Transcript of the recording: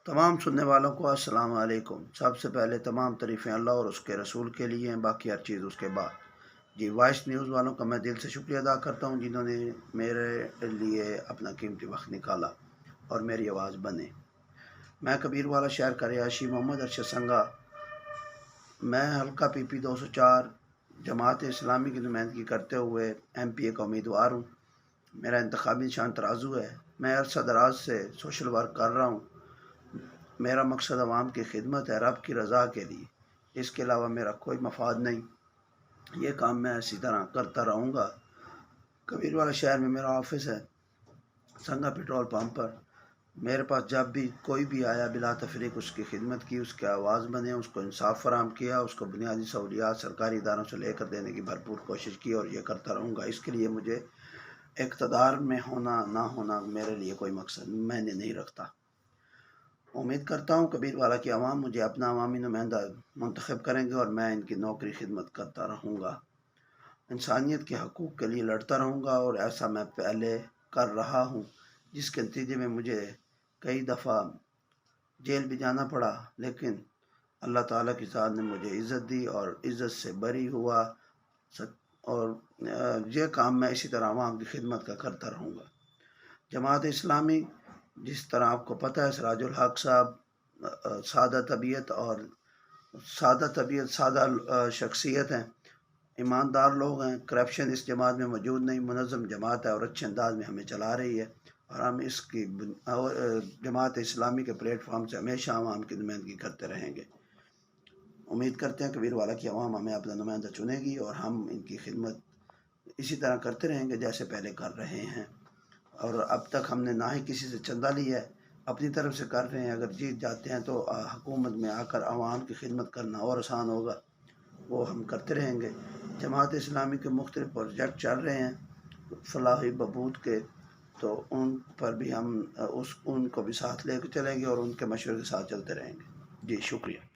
تمام سننے والوں کو السلام علیکم۔ سب سے پہلے تمام تعریفیں اللہ اور اس کے رسول کے لیے ہیں، باقی ہر چیز اس کے بعد۔ جی، وائس نیوز والوں کا میں دل سے شکریہ ادا کرتا ہوں جنہوں نے میرے لیے اپنا قیمتی وقت نکالا اور میری آواز بنے۔ میں کبیر والا شہر کا رہائشی محمد ارشد سنگا، میں حلقہ پی پی 204 جماعت اسلامی کی نمائندگی کرتے ہوئے ایم پی اے کا امیدوار ہوں۔ میرا انتخابی نشان ترازو ہے۔ میں عرصہ دراز سے سوشل ورک کر رہا ہوں۔ میرا مقصد عوام کی خدمت ہے، رب کی رضا کے لیے۔ اس کے علاوہ میرا کوئی مفاد نہیں۔ یہ کام میں اسی طرح کرتا رہوں گا۔ کبیر والا شہر میں میرا آفس ہے، سنگا پیٹرول پمپ پر۔ میرے پاس جب بھی کوئی بھی آیا، بلا تفریق اس کی خدمت کی، اس کی آواز بنے، اس کو انصاف فراہم کیا، اس کو بنیادی سہولیات سرکاری اداروں سے لے کر دینے کی بھرپور کوشش کی، اور یہ کرتا رہوں گا۔ اس کے لیے مجھے اقتدار میں ہونا نہ ہونا میرے لیے کوئی مقصد میں نے نہیں رکھتا۔ امید کرتا ہوں کبیر والا کی عوام مجھے اپنا عوامی نمائندہ منتخب کریں گے اور میں ان کی نوکری خدمت کرتا رہوں گا، انسانیت کے حقوق کے لیے لڑتا رہوں گا، اور ایسا میں پہلے کر رہا ہوں، جس کے نتیجے میں مجھے کئی دفعہ جیل بھی جانا پڑا، لیکن اللہ تعالیٰ کی ذات نے مجھے عزت دی اور عزت سے بری ہوا، اور یہ کام میں اسی طرح عوام کی خدمت کا کرتا رہوں گا۔ جماعت اسلامی، جس طرح آپ کو پتہ ہے، سراج الحق صاحب سادہ طبیعت سادہ شخصیت ہیں، ایماندار لوگ ہیں۔ کرپشن اس جماعت میں موجود نہیں، منظم جماعت ہے اور اچھے انداز میں ہمیں چلا رہی ہے، اور ہم اس کی جماعت اسلامی کے پلیٹ فارم سے ہمیشہ عوام کی نمائندگی کرتے رہیں گے۔ امید کرتے ہیں کبیر والا کی عوام ہمیں اپنا نمائندہ چنے گی، اور ہم ان کی خدمت اسی طرح کرتے رہیں گے جیسے پہلے کر رہے ہیں، اور اب تک ہم نے نہ ہی کسی سے چندہ لیا ہے، اپنی طرف سے کر رہے ہیں۔ اگر جیت جاتے ہیں تو حکومت میں آ کر عوام کی خدمت کرنا اور آسان ہوگا، وہ ہم کرتے رہیں گے۔ جماعت اسلامی کے مختلف پروجیکٹ چل رہے ہیں فلاحی بہبود کے، تو ان پر بھی ہم ان کو بھی ساتھ لے کے چلیں گے اور ان کے مشورے کے ساتھ چلتے رہیں گے۔ جی، شکریہ۔